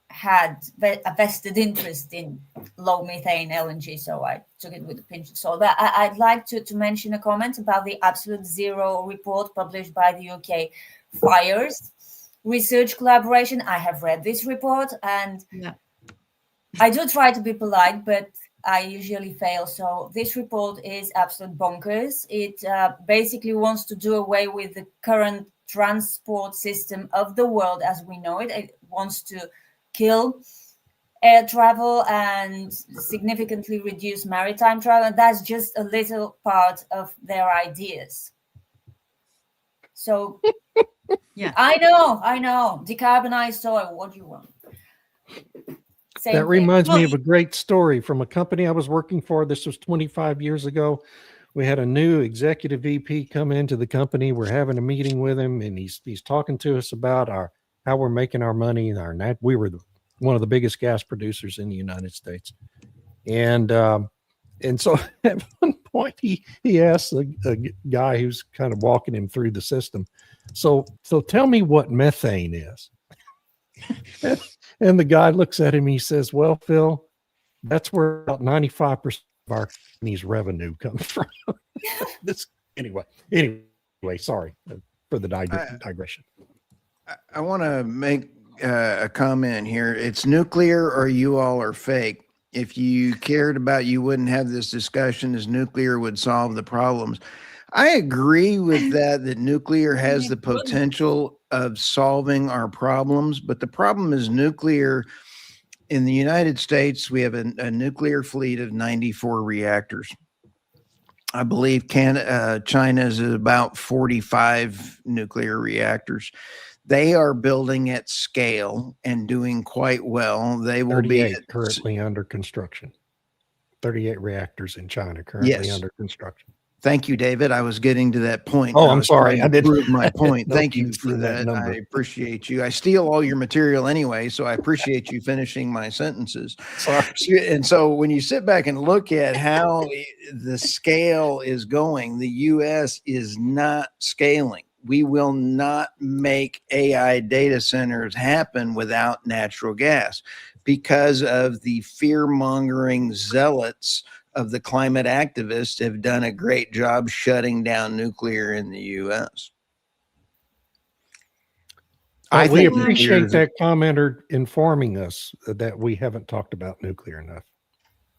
S3: had a vested interest in low methane LNG, so I took it with a pinch of salt. But I'd like to mention a comment about the Absolute Zero report published by the UK Fires Research Collaboration. I have read this report, and I do try to be polite, but I usually fail. So this report is absolute bonkers. It basically wants to do away with the current transport system of the world as we know it. It wants to kill air travel and significantly reduce maritime travel. And that's just a little part of their ideas. So
S1: yeah,
S3: I know. Decarbonized oil. What do you want?
S2: That reminds me of a great story from a company I was working for. This was 25 years ago. We had a new executive VP come into the company. We're having a meeting with him, and he's talking to us about how we're making our money. We were one of the biggest gas producers in the United States, and And so at one point he asked a guy who's kind of walking him through the system, so tell me what methane is. And the guy looks at him, he says, well, Phil, that's where about 95% of our company's revenue comes from. Anyway, sorry for the digression.
S4: I want to make a comment here. It's nuclear or you all are fake. If you cared about, you wouldn't have this discussion, as nuclear would solve the problems. I agree with that nuclear has the potential of solving our problems, but the problem is nuclear. In the United States, we have a nuclear fleet of 94 reactors. I believe China is at about 45 nuclear reactors. They are building at scale and doing quite well. They will be
S2: currently under construction. 38 reactors in China currently under construction.
S4: Thank you, David. I was getting to that point.
S2: Oh, I'm sorry. I did
S4: prove my point.
S2: No,
S4: Thank you for that. I appreciate you. I steal all your material anyway, so I appreciate you finishing my sentences.
S2: Sorry.
S4: And so when you sit back and look at how the scale is going, the U.S. is not scaling. We will not make AI data centers happen without natural gas because of the fear-mongering zealots of the climate activists have done a great job shutting down nuclear in the U.S.
S2: We appreciate that commenter informing us that we haven't talked about nuclear enough.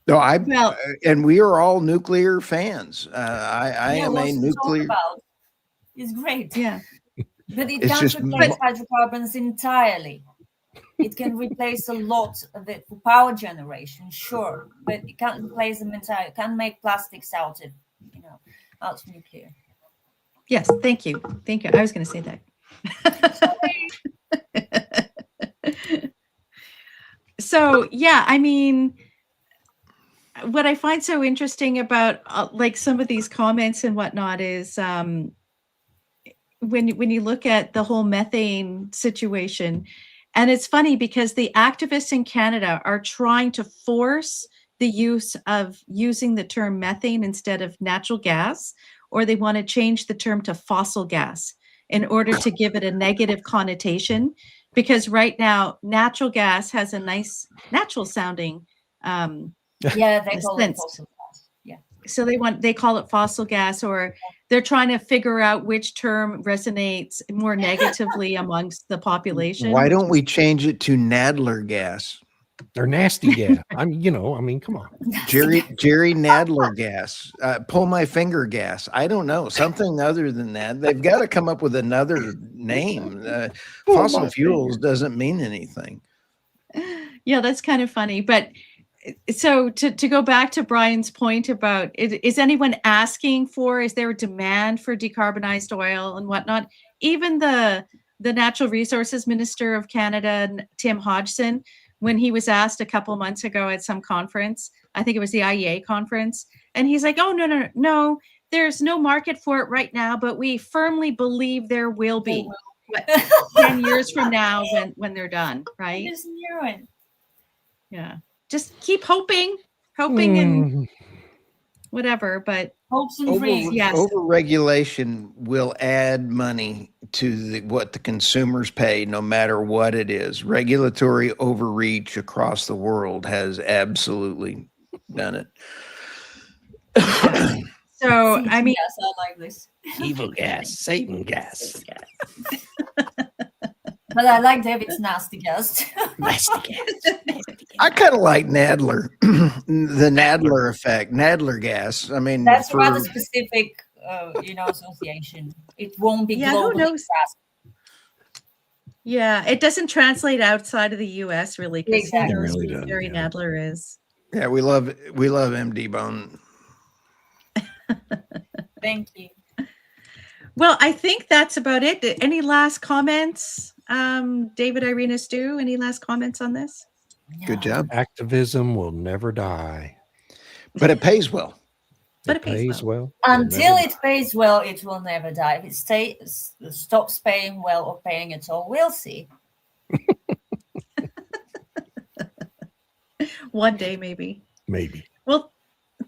S4: No, and we are all nuclear fans. I am a nuclear.
S3: It's great.
S1: Yeah.
S3: But it can't replace hydrocarbons entirely. It can replace a lot of it for power generation, sure, but it can't replace them entirely. It can't make plastics out of nuclear.
S1: Yes, thank you. Thank you. I was going to say that. So, yeah, I mean, what I find so interesting about like some of these comments and whatnot is when you look at the whole methane situation. And it's funny because the activists in Canada are trying to force the use of using the term methane instead of natural gas, or they want to change the term to fossil gas in order to give it a negative connotation. Because right now, natural gas has a nice natural sounding
S3: yeah, they call it fossil gas. Yeah.
S1: So they call it fossil gas, or they're trying to figure out which term resonates more negatively amongst the population.
S4: Why don't we change it to Nadler gas?
S2: They're nasty gas. I mean, come on.
S4: Jerry Nadler gas. Pull my finger gas. I don't know. Something other than that. They've got to come up with another name. Fossil fuels doesn't mean anything.
S1: Yeah, that's kind of funny. But so to go back to Brian's point about, is anyone asking for, is there a demand for decarbonized oil and whatnot? Even the Natural Resources Minister of Canada, Tim Hodgson, when he was asked a couple months ago at some conference, I think it was the IEA conference, and he's like, oh, no, there's no market for it right now, but we firmly believe there will be 10 years from now when they're done, right?
S3: I just knew it.
S1: Yeah. Just keep hoping and whatever, but
S3: hopes and dreams.
S1: Yes.
S4: Overregulation will add money to what the consumers pay, no matter what it is. Regulatory overreach across the world has absolutely done it.
S1: So, I mean,
S3: yes, I like this.
S2: Evil gas, Satan gas.
S3: But I like David's nasty gas.
S2: Nasty gas.
S4: I kind of like Nadler, the Nadler effect, Nadler gas. I mean,
S3: that's a rather specific, association. It won't be globally grasped.
S1: Yeah, it doesn't translate outside of the U.S. really.
S3: Exactly.
S1: Really does. Jerry Nadler is.
S4: Yeah, we love MD Bone.
S3: Thank you.
S1: Well, I think that's about it. Any last comments? David, Irina, Stu, any last comments on this?
S3: No.
S4: Good job.
S2: Activism will never die.
S4: But it pays well.
S1: But it pays
S2: well.
S3: Until it pays well, it will never die. If it stops paying well or paying at all, we'll see.
S1: One day, maybe.
S2: Maybe.
S1: Well,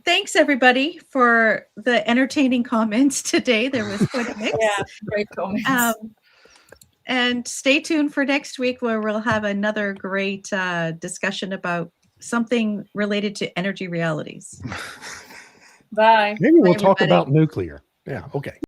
S1: thanks everybody for the entertaining comments today. There was quite a mix.
S3: Yeah, great comments.
S1: And stay tuned for next week where we'll have another great discussion about something related to energy realities.
S3: Bye.
S2: Maybe we'll
S1: Bye,
S2: talk
S1: everybody.
S2: about nuclear. Yeah. Okay.